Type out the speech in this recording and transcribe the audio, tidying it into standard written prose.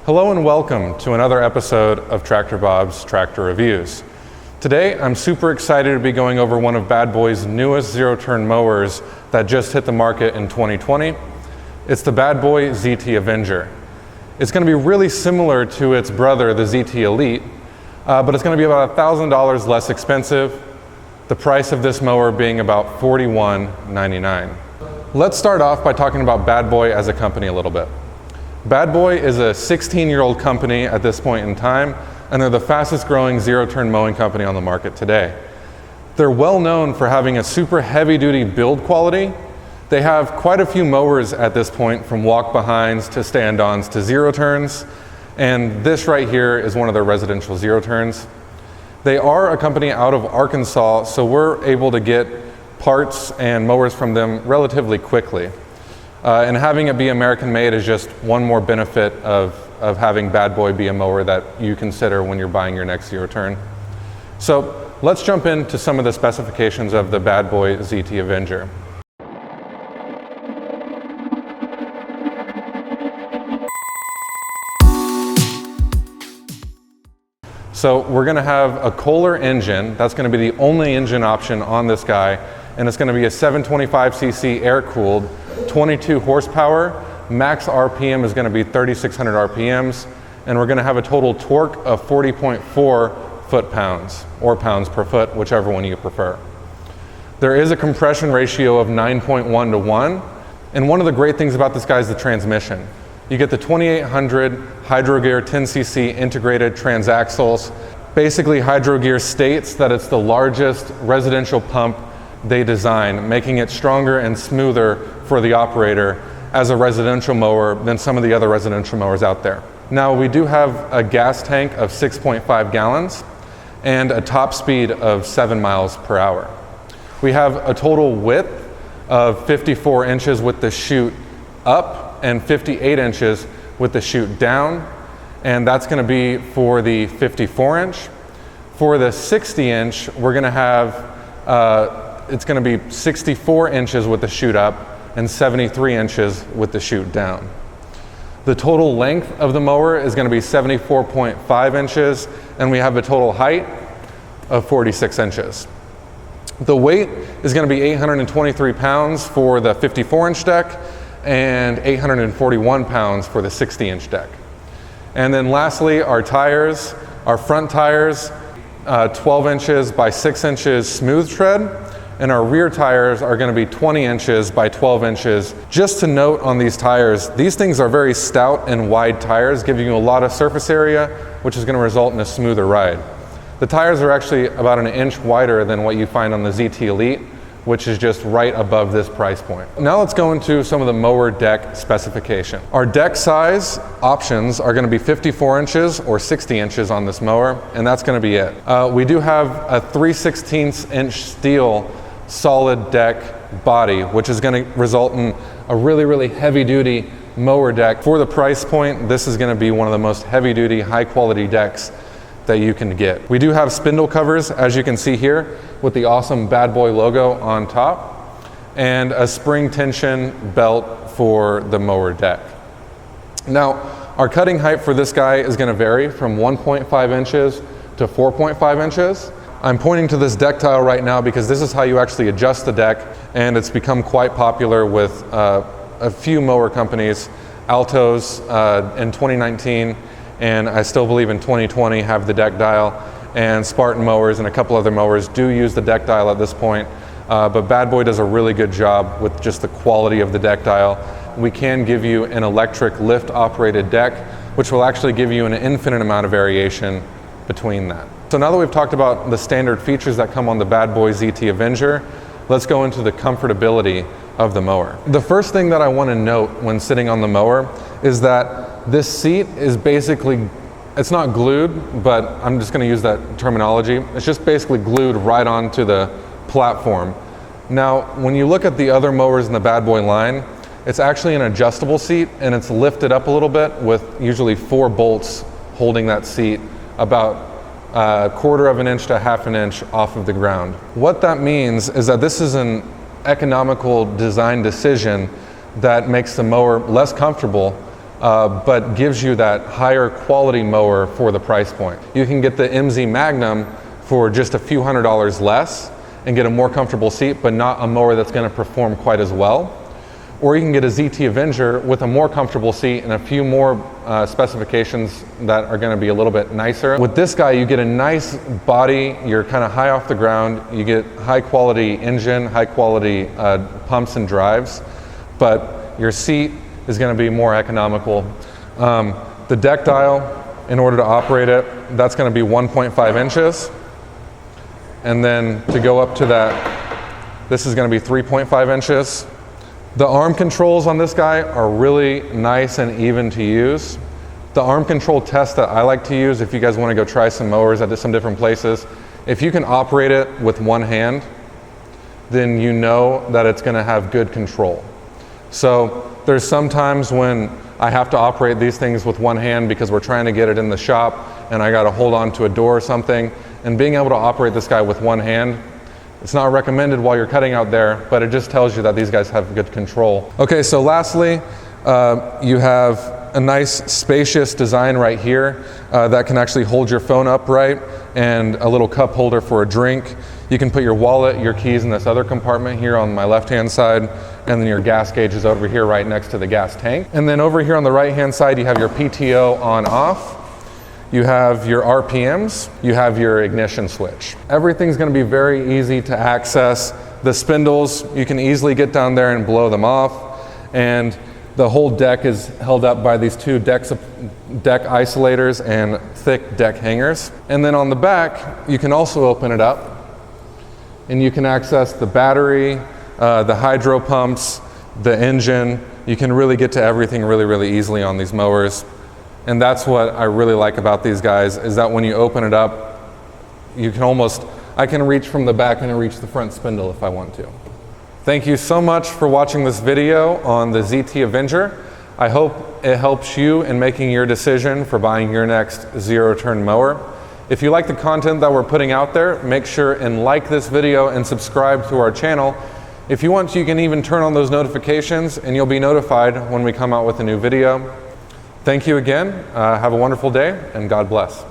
Hello and welcome to another episode of Tractor Bob's Tractor Reviews. Today I'm super excited to be going over one of Bad Boy's newest zero-turn mowers that just hit the market in 2020. It's the Bad Boy ZT Avenger. It's going to be really similar to its brother, the ZT Elite, but it's going to be about $1,000 less expensive, the price of this mower being about $41.99. Let's start off by talking about Bad Boy as a company a little bit. Bad Boy is a 16-year-old company at this point in time, and they're the fastest growing zero-turn mowing company on the market today. They're well known for having a super heavy-duty build quality. They have quite a few mowers at this point, from walk-behinds to stand-ons to zero-turns, and this right here is one of their residential zero-turns. They are a company out of Arkansas, so we're able to get parts and mowers from them relatively quickly. And having it be American made is just one more benefit of having Bad Boy be a mower that you consider when you're buying your next zero turn. So let's jump into some of the specifications of the Bad Boy ZT Avenger. So we're going to have a Kohler engine. That's going to be the only engine option on this guy, and it's going to be a 725cc air-cooled, 22 horsepower. Max RPM is going to be 3,600 RPMs, and we're going to have a total torque of 40.4 foot-pounds, or pounds per foot, whichever one you prefer. There is a compression ratio of 9.1 to 1, and one of the great things about this guy is the transmission. You get the 2800 Hydrogear 10cc integrated transaxles. Basically, Hydrogear states that it's the largest residential pump they design, making it stronger and smoother for the operator as a residential mower than some of the other residential mowers out there. Now, we do have a gas tank of 6.5 gallons and a top speed of 7 miles per hour. We have a total width of 54 inches with the chute up and 58 inches with the chute down, and that's going to be for the 54 inch. For the 60 inch, we're going to have it's going to be 64 inches with the chute up and 73 inches with the chute down. The total length of the mower is going to be 74.5 inches, and we have a total height of 46 inches. The weight is going to be 823 pounds for the 54-inch deck and 841 pounds for the 60-inch deck. And then lastly, our tires, our front tires, 12 inches by 6 inches smooth tread, and our rear tires are going to be 20 inches by 12 inches. Just to note on these tires, these things are very stout and wide tires, giving you a lot of surface area, which is going to result in a smoother ride. The tires are actually about an inch wider than what you find on the ZT Elite, which is just right above this price point. Now let's go into some of the mower deck specification. Our deck size options are going to be 54 inches or 60 inches on this mower, and that's going to be it. We do have a 3/16 inch steel solid deck body, which is going to result in a really heavy duty mower deck. For the price point, this is going to be one of the most heavy duty, high quality decks that you can get. We do have spindle covers, as you can see here, with the awesome Bad Boy logo on top, and a spring tension belt for the mower deck. Now, our cutting height for this guy is going to vary from 1.5 inches to 4.5 inches. I'm pointing to this deck tile right now because this is how you actually adjust the deck, and it's become quite popular with a few mower companies. Altos in 2019, and I still believe in 2020 have the deck dial, and Spartan mowers and a couple other mowers do use the deck dial at this point, but Bad Boy does a really good job with just the quality of the deck dial. We can give you an electric lift operated deck, which will actually give you an infinite amount of variation between that. So now that we've talked about the standard features that come on the Bad Boy ZT Avenger, let's go into the comfortability of the mower. The first thing that I want to note when sitting on the mower is that this seat is basically, it's not glued, but I'm just going to use that terminology. It's just basically glued right onto the platform. Now, when you look at the other mowers in the Bad Boy line, it's actually an adjustable seat, and it's lifted up a little bit with usually 4 bolts holding that seat about a 1/4 of an inch to 1/2 inch off of the ground. What that means is that this is an economical design decision that makes the mower less comfortable but gives you that higher quality mower for the price point. You can get the MZ Magnum for just a few $100s less and get a more comfortable seat, but not a mower that's going to perform quite as well. Or you can get a ZT Avenger with a more comfortable seat and a few more specifications that are going to be a little bit nicer. With this guy, you get a nice body, you're kind of high off the ground, you get high quality engine, high quality pumps and drives, but your seat is going to be more economical. The deck dial, in order to operate it, that's going to be 1.5 inches. And then to go up to that, this is going to be 3.5 inches. The arm controls on this guy are really nice and even to use. The arm control test that I like to use, if you guys want to go try some mowers at some different places, if you can operate it with one hand, then you know that it's going to have good control. So there's some times when I have to operate these things with one hand because we're trying to get it in the shop and I got to hold on to a door or something. And being able to operate this guy with one hand, it's not recommended while you're cutting out there, but it just tells you that these guys have good control. Okay, so lastly, you have a nice spacious design right here that can actually hold your phone upright, and a little cup holder for a drink. You can put your wallet, your keys in this other compartment here on my left-hand side, and then your gas gauge is over here right next to the gas tank. And then over here on the right-hand side, you have your PTO on-off. You have your RPMs, you have your ignition switch. Everything's going to be very easy to access. The spindles, you can easily get down there and blow them off. And the whole deck is held up by these two deck isolators and thick deck hangers. And then on the back, you can also open it up and you can access the battery, the hydro pumps, the engine. You can really get to everything really, really easily on these mowers. And that's what I really like about these guys, is that when you open it up, you can I can reach from the back and reach the front spindle if I want to. Thank you so much for watching this video on the ZT Avenger. I hope it helps you in making your decision for buying your next zero-turn mower. If you like the content that we're putting out there, make sure and like this video and subscribe to our channel. If you want, you can even turn on those notifications and you'll be notified when we come out with a new video. Thank you again. Have a wonderful day and God bless.